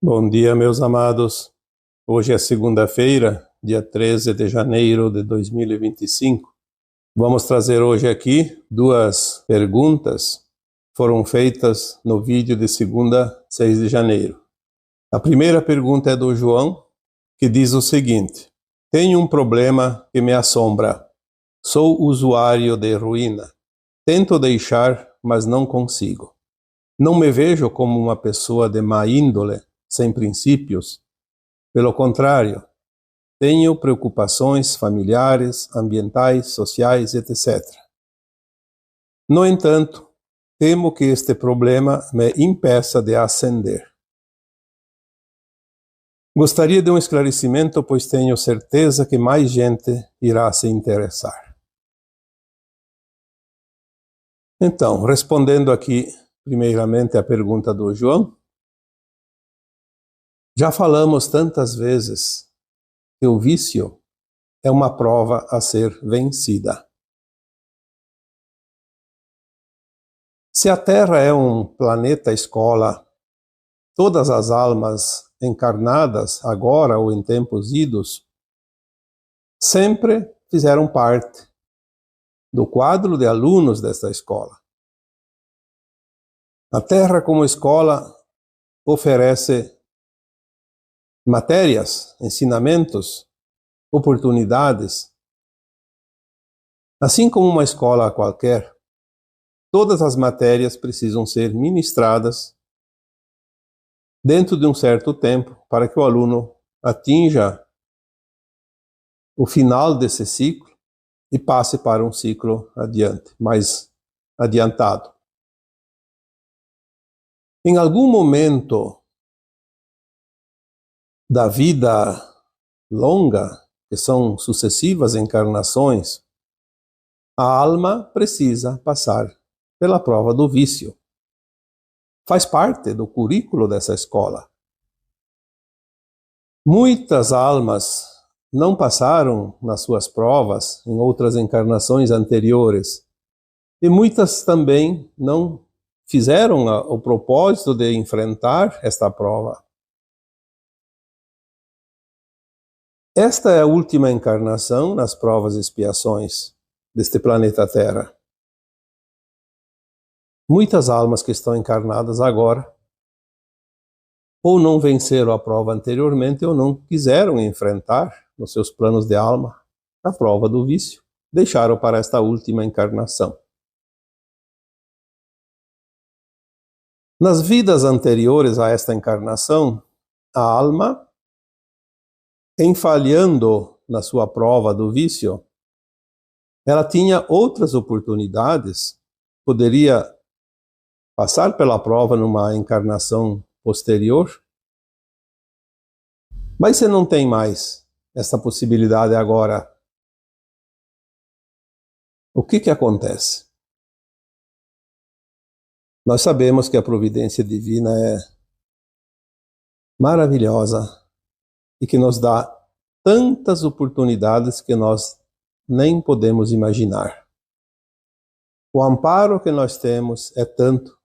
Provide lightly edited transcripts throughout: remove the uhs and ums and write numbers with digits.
Bom dia, meus amados. Hoje é segunda-feira, dia 13 de janeiro de 2025. Vamos trazer hoje aqui duas perguntas que foram feitas no vídeo de segunda, 6 de janeiro. A primeira pergunta é do João, que diz o seguinte: tenho um problema que me assombra. Sou usuário de heroína. Tento deixar, mas não consigo. Não me vejo como uma pessoa de má índole, sem princípios. Pelo contrário, tenho preocupações familiares, ambientais, sociais, etc. No entanto, temo que este problema me impeça de ascender. Gostaria de um esclarecimento, pois tenho certeza que mais gente irá se interessar. Então, respondendo aqui, primeiramente, a pergunta do João, já falamos tantas vezes que o vício é uma prova a ser vencida. Se a Terra é um planeta escola, todas as almas encarnadas, agora ou em tempos idos, sempre fizeram parte do quadro de alunos desta escola. A Terra, como escola, oferece matérias, ensinamentos, oportunidades. Assim como uma escola qualquer, todas as matérias precisam ser ministradas dentro de um certo tempo para que o aluno atinja o final desse ciclo e passe para um ciclo adiante, mais adiantado. Em algum momento da vida longa, que são sucessivas encarnações, a alma precisa passar pela prova do vício. Faz parte do currículo dessa escola. Muitas almas não passaram nas suas provas em outras encarnações anteriores, e muitas também não fizeram o propósito de enfrentar esta prova. Esta é a última encarnação nas provas e expiações deste planeta Terra. Muitas almas que estão encarnadas agora ou não venceram a prova anteriormente ou não quiseram enfrentar nos seus planos de alma a prova do vício. Deixaram para esta última encarnação. Nas vidas anteriores a esta encarnação, a alma, enfalhando na sua prova do vício, ela tinha outras oportunidades, poderia passar pela prova numa encarnação posterior, mas você não tem mais essa possibilidade agora. O que acontece? Nós sabemos que a providência divina é maravilhosa e que nos dá tantas oportunidades que nós nem podemos imaginar. O amparo que nós temos é tanto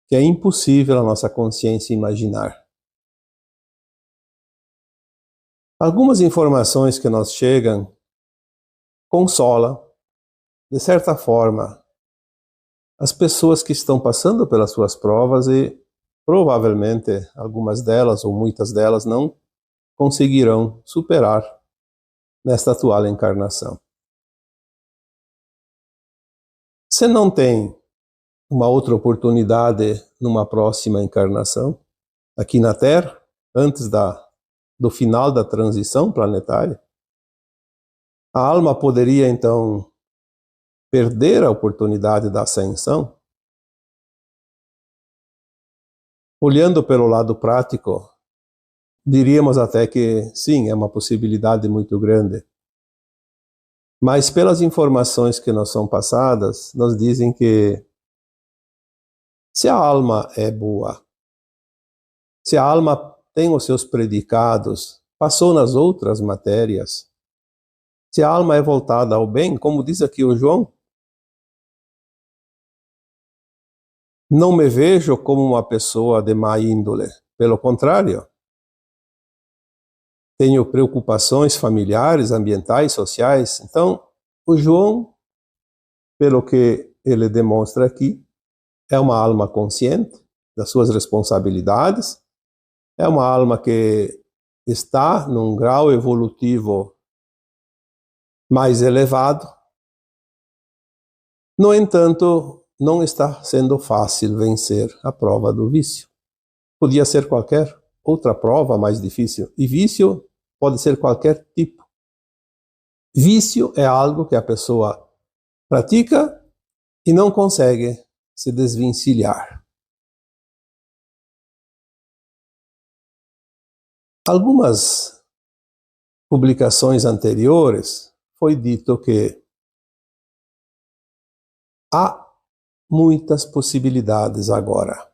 que é impossível a nossa consciência imaginar. Algumas informações que nos chegam consolam, de certa forma, as pessoas que estão passando pelas suas provas e provavelmente algumas delas ou muitas delas não conseguirão superar nesta atual encarnação. Se não tem uma outra oportunidade numa próxima encarnação, aqui na Terra, antes do final da transição planetária, a alma poderia então perder a oportunidade da ascensão? Olhando pelo lado prático, diríamos até que sim, é uma possibilidade muito grande. Mas pelas informações que nos são passadas, nos dizem que se a alma é boa, se a alma tem os seus predicados, passou nas outras matérias, se a alma é voltada ao bem, como diz aqui o João, não me vejo como uma pessoa de má índole. pelo contrário, tenho preocupações familiares, ambientais, sociais. Então, o João, pelo que ele demonstra aqui, é uma alma consciente das suas responsabilidades, é uma alma que está num grau evolutivo mais elevado. No entanto, não está sendo fácil vencer a prova do vício. Podia ser qualquer outra prova mais difícil. E vício pode ser qualquer tipo. Vício é algo que a pessoa pratica e não consegue se desvencilhar. Algumas publicações anteriores foi dito que há muitas possibilidades agora.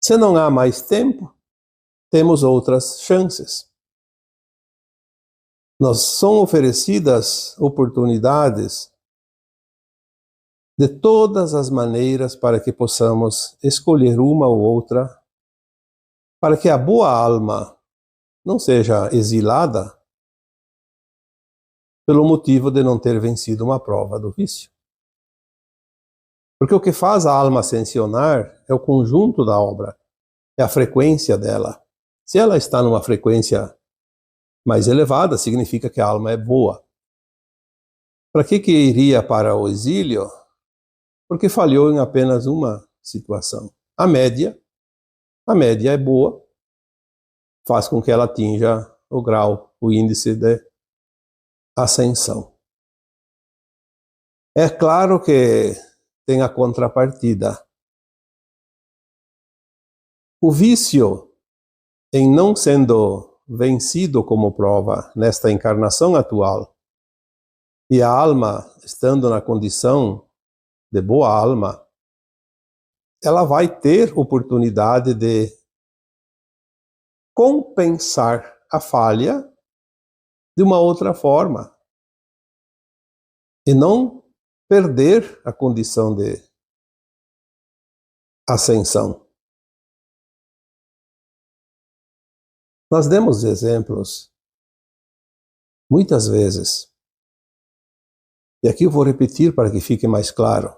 Se não há mais tempo, temos outras chances. Nos são oferecidas oportunidades de todas as maneiras para que possamos escolher uma ou outra, para que a boa alma não seja exilada pelo motivo de não ter vencido uma prova do vício. Porque o que faz a alma ascensionar é o conjunto da obra, é a frequência dela. Se ela está numa frequência mais elevada, significa que a alma é boa. Para que iria para o exílio? Porque falhou em apenas uma situação. A média é boa, faz com que ela atinja o grau, o índice de ascensão. É claro que tem a contrapartida. O vício, em não sendo vencido como prova nesta encarnação atual, e a alma estando na condição de boa alma, ela vai ter oportunidade de compensar a falha de uma outra forma e não perder a condição de ascensão. Nós demos exemplos muitas vezes, e aqui eu vou repetir para que fique mais claro.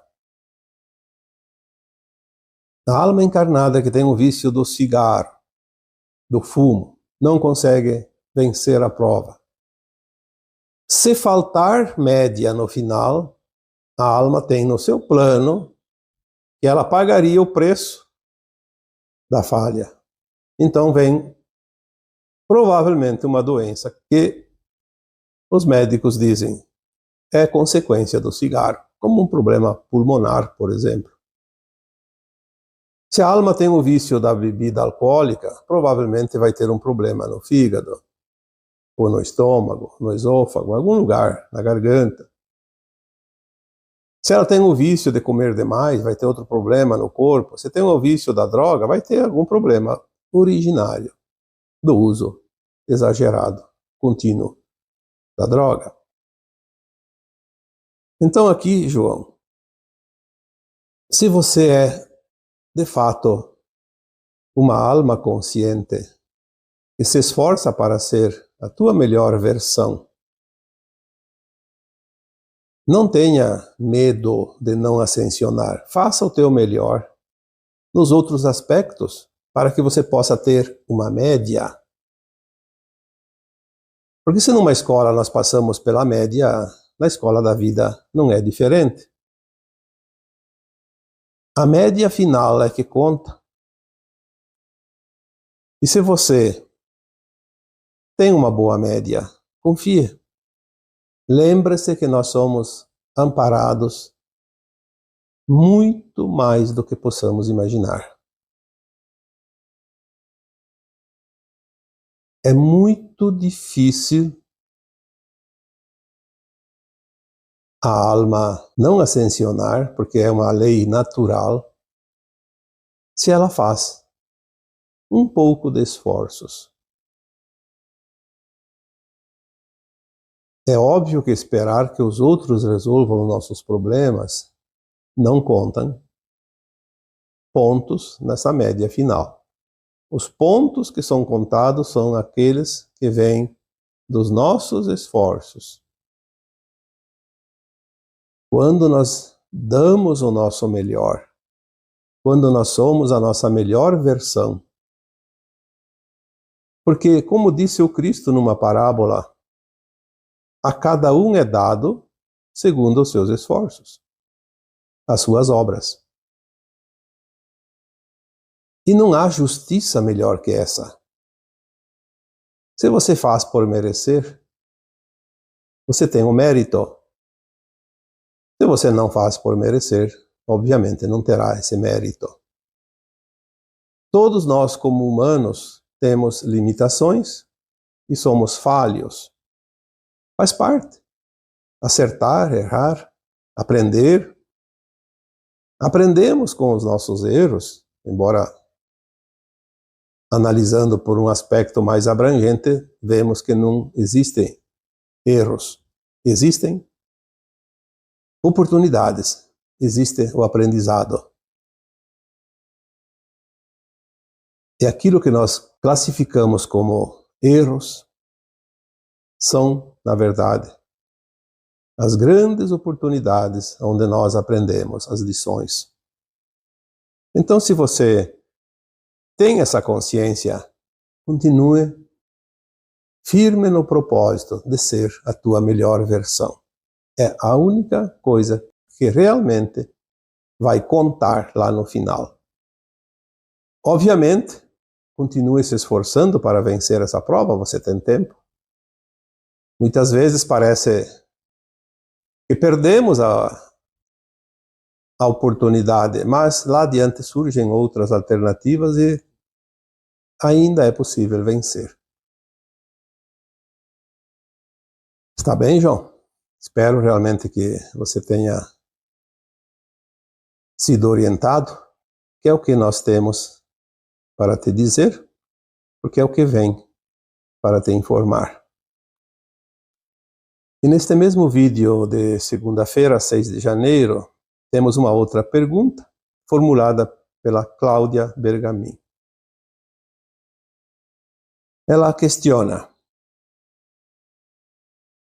A alma encarnada que tem o vício do cigarro, do fumo, não consegue vencer a prova. Se faltar média no final, a alma tem no seu plano que ela pagaria o preço da falha. Então vem provavelmente uma doença que os médicos dizem é consequência do cigarro, como um problema pulmonar, por exemplo. Se a alma tem o vício da bebida alcoólica, provavelmente vai ter um problema no fígado, ou no estômago, no esôfago, em algum lugar, na garganta. Se ela tem o vício de comer demais, vai ter outro problema no corpo. Se tem o vício da droga, vai ter algum problema originário do uso exagerado, contínuo da droga. Então aqui, João, se você é, de fato, uma alma consciente que se esforça para ser a tua melhor versão, não tenha medo de não ascensionar. Faça o teu melhor nos outros aspectos para que você possa ter uma média. Porque se numa escola nós passamos pela média, na escola da vida não é diferente. A média final é que conta. E se você tem uma boa média, confie. Lembre-se que nós somos amparados muito mais do que possamos imaginar. É muito difícil a alma não ascensionar, porque é uma lei natural, se ela faz um pouco de esforços. É óbvio que esperar que os outros resolvam nossos problemas não contam pontos nessa média final. Os pontos que são contados são aqueles que vêm dos nossos esforços. Quando nós damos o nosso melhor, quando nós somos a nossa melhor versão. Porque, como disse o Cristo numa parábola, a cada um é dado segundo os seus esforços, as suas obras. E não há justiça melhor que essa. Se você faz por merecer, você tem o mérito. Se você não faz por merecer, obviamente não terá esse mérito. Todos nós, como humanos, temos limitações e somos falhos. Faz parte. Acertar, errar, aprender. Aprendemos com os nossos erros, embora analisando por um aspecto mais abrangente, vemos que não existem erros. Existem oportunidades, existe o aprendizado. E aquilo que nós classificamos como erros são, na verdade, as grandes oportunidades onde nós aprendemos as lições. Então, se você tem essa consciência, continue firme no propósito de ser a tua melhor versão. É a única coisa que realmente vai contar lá no final. Obviamente, continue se esforçando para vencer essa prova, você tem tempo. Muitas vezes parece que perdemos a oportunidade, mas lá adiante surgem outras alternativas e ainda é possível vencer. Está bem, João? Espero realmente que você tenha sido orientado, que é o que nós temos para te dizer, porque é o que vem para te informar. E neste mesmo vídeo de segunda-feira, 6 de janeiro, temos uma outra pergunta formulada pela Cláudia Bergamin. Ela questiona: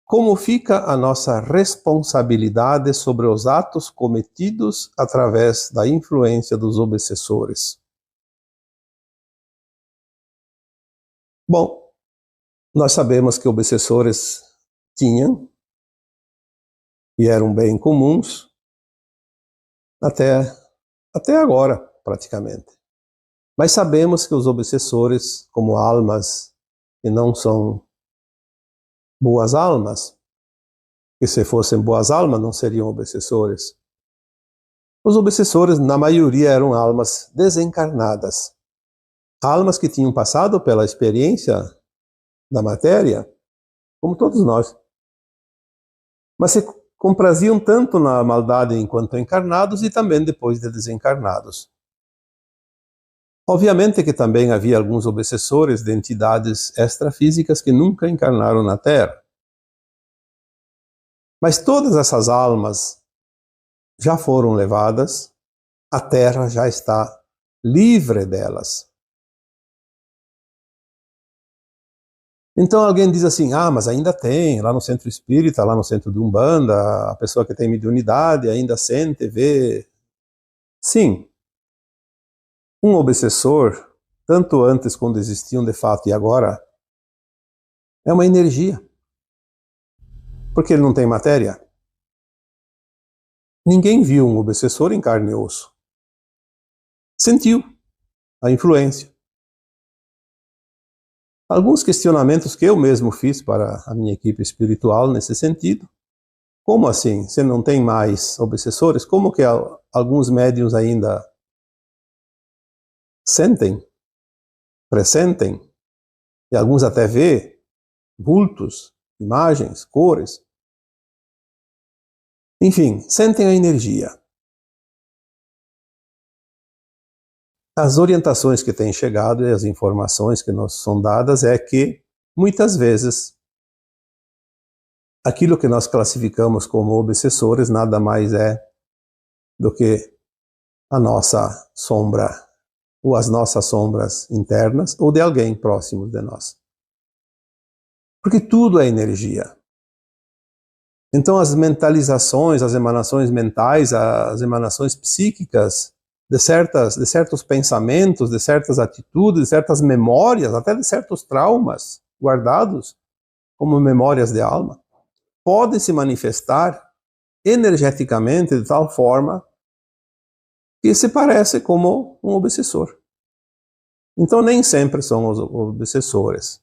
como fica a nossa responsabilidade sobre os atos cometidos através da influência dos obsessores? Bom, nós sabemos que obsessores tinham e eram bem comuns até agora, praticamente. Mas sabemos que os obsessores, como almas que não são boas almas, que se fossem boas almas não seriam obsessores. Os obsessores, na maioria, eram almas desencarnadas. Almas que tinham passado pela experiência da matéria, como todos nós. Mas se compraziam tanto na maldade enquanto encarnados e também depois de desencarnados. Obviamente que também havia alguns obsessores de entidades extrafísicas que nunca encarnaram na Terra. Mas todas essas almas já foram levadas, a Terra já está livre delas. Então alguém diz assim, mas ainda tem, lá no centro espírita, lá no centro de Umbanda, a pessoa que tem mediunidade ainda sente, vê. Sim, um obsessor, tanto antes quando existiam de fato e agora, é uma energia. Porque ele não tem matéria. Ninguém viu um obsessor em carne e osso. Sentiu a influência. Alguns questionamentos que eu mesmo fiz para a minha equipe espiritual nesse sentido. Como assim? Você não tem mais obsessores? Como que alguns médiuns ainda sentem, pressentem, e alguns até vê vultos, imagens, cores? Enfim, sentem a energia. As orientações que têm chegado e as informações que nos são dadas é que, muitas vezes, aquilo que nós classificamos como obsessores nada mais é do que a nossa sombra ou as nossas sombras internas, ou de alguém próximo de nós. Porque tudo é energia. Então as mentalizações, as emanações mentais, as emanações psíquicas de certos pensamentos, de certas atitudes, de certas memórias, até de certos traumas guardados como memórias de alma, podem se manifestar energeticamente de tal forma que se parece como um obsessor. Então nem sempre são os obsessores.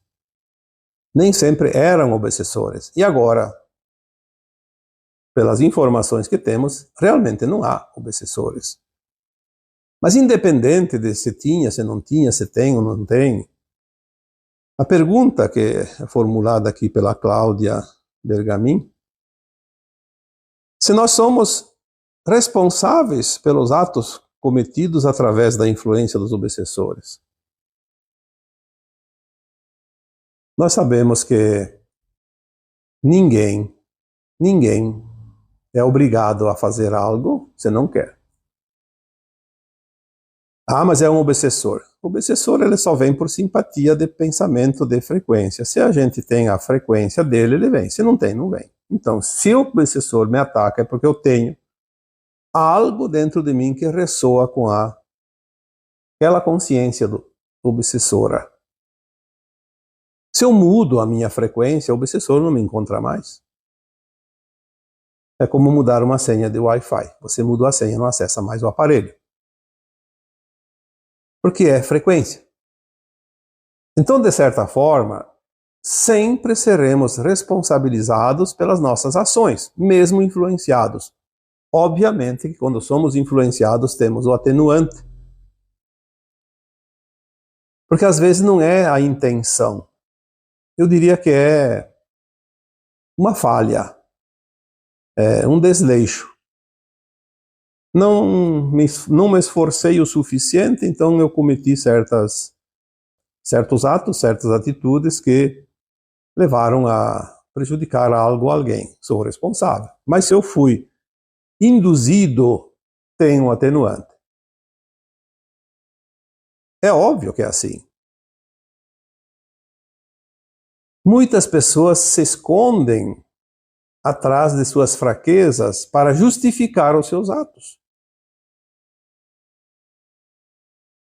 Nem sempre eram obsessores. E agora, pelas informações que temos, realmente não há obsessores. Mas independente de se tinha, se não tinha, se tem ou não tem, a pergunta que é formulada aqui pela Cláudia Bergamin, se nós somos responsáveis pelos atos cometidos através da influência dos obsessores. Nós sabemos que ninguém é obrigado a fazer algo se não quer. Ah, mas é um obsessor. O obsessor ele só vem por simpatia de pensamento, de frequência. Se a gente tem a frequência dele, ele vem. Se não tem, não vem. Então, se o obsessor me ataca, é porque eu tenho algo dentro de mim que ressoa com aquela consciência obsessora. Se eu mudo a minha frequência, o obsessor não me encontra mais. É como mudar uma senha de Wi-Fi. Você mudou a senha, não acessa mais o aparelho. Porque é frequência. Então, de certa forma, sempre seremos responsabilizados pelas nossas ações, mesmo influenciados. Obviamente que quando somos influenciados temos o atenuante. Porque às vezes não é a intenção. Eu diria que é uma falha, é um desleixo. Não me esforcei o suficiente, então eu cometi certos atos, certas atitudes que levaram a prejudicar algo ou alguém. Sou responsável. Mas se eu fui induzido, tem um atenuante. É óbvio que é assim. Muitas pessoas se escondem atrás de suas fraquezas para justificar os seus atos.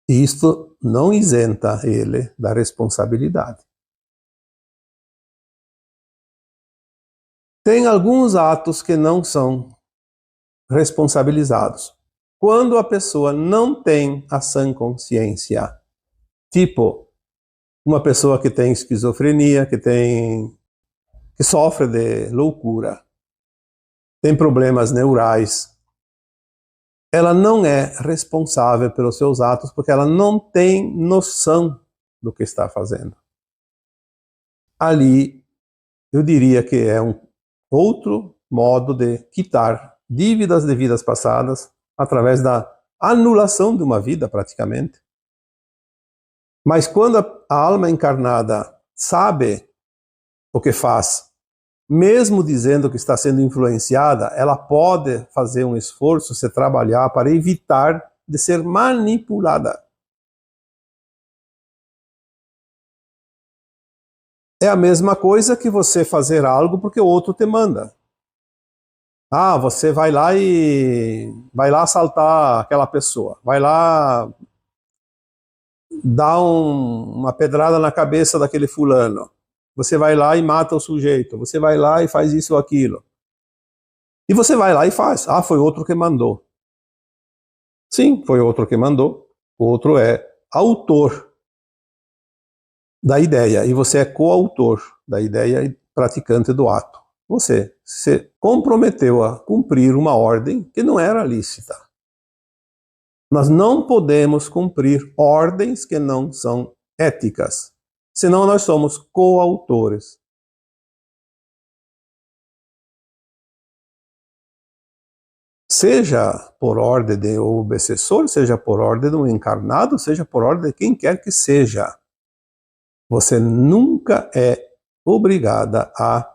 E isto não isenta ele da responsabilidade. Tem alguns atos que não são responsabilizados. Quando a pessoa não tem a sã consciência, tipo uma pessoa que tem esquizofrenia, que sofre de loucura, tem problemas neurais, ela não é responsável pelos seus atos porque ela não tem noção do que está fazendo. Ali, eu diria que é um outro modo de quitar dívidas de vidas passadas através da anulação de uma vida, praticamente. Mas quando a alma encarnada sabe o que faz, mesmo dizendo que está sendo influenciada, ela pode fazer um esforço, se trabalhar para evitar de ser manipulada. É a mesma coisa que você fazer algo porque o outro te manda. Ah, você vai lá assaltar aquela pessoa, vai lá dar uma pedrada na cabeça daquele fulano. Você vai lá e mata o sujeito, você vai lá e faz isso ou aquilo. E você vai lá e faz. Ah, foi outro que mandou. Sim, foi outro que mandou. O outro é autor da ideia e você é coautor da ideia e praticante do ato. Você se comprometeu a cumprir uma ordem que não era lícita. Nós não podemos cumprir ordens que não são éticas, senão nós somos coautores. Seja por ordem de um obsessor, seja por ordem de um encarnado, seja por ordem de quem quer que seja. Você nunca é obrigada a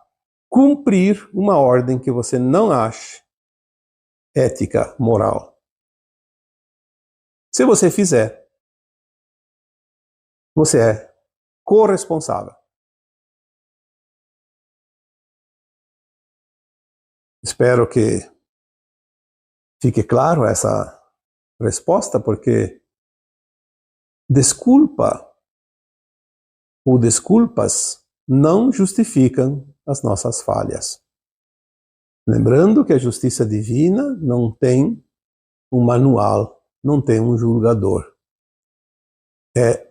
cumprir uma ordem que você não ache ética, moral. Se você fizer, Você é corresponsável. Espero que fique claro essa resposta, porque desculpa ou desculpas não justificam as nossas falhas. Lembrando que a justiça divina não tem um manual, não tem um julgador. É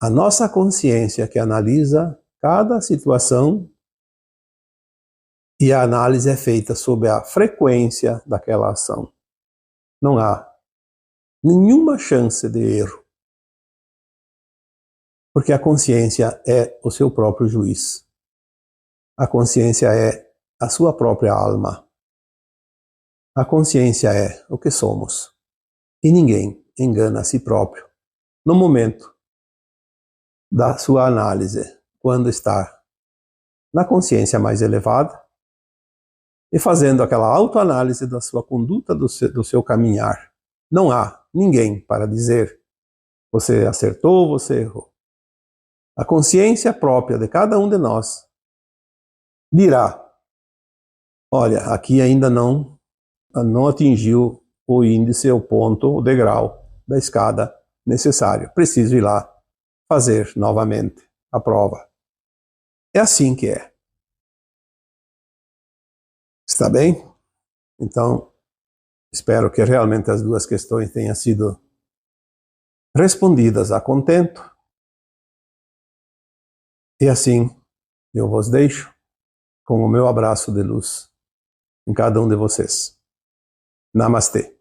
a nossa consciência que analisa cada situação, e a análise é feita sob a frequência daquela ação. Não há nenhuma chance de erro, porque a consciência é o seu próprio juiz. A consciência é a sua própria alma. A consciência é o que somos. E ninguém engana a si próprio no momento da sua análise, quando está na consciência mais elevada e fazendo aquela autoanálise da sua conduta, do seu caminhar. Não há ninguém para dizer você acertou, você errou. A consciência própria de cada um de nós dirá: olha, aqui ainda não atingiu o índice, o ponto, o degrau da escada necessário. Preciso ir lá fazer novamente a prova. É assim que é. Está bem? Então, espero que realmente as duas questões tenham sido respondidas a contento. E assim, eu vos deixo com o meu abraço de luz em cada um de vocês. Namastê.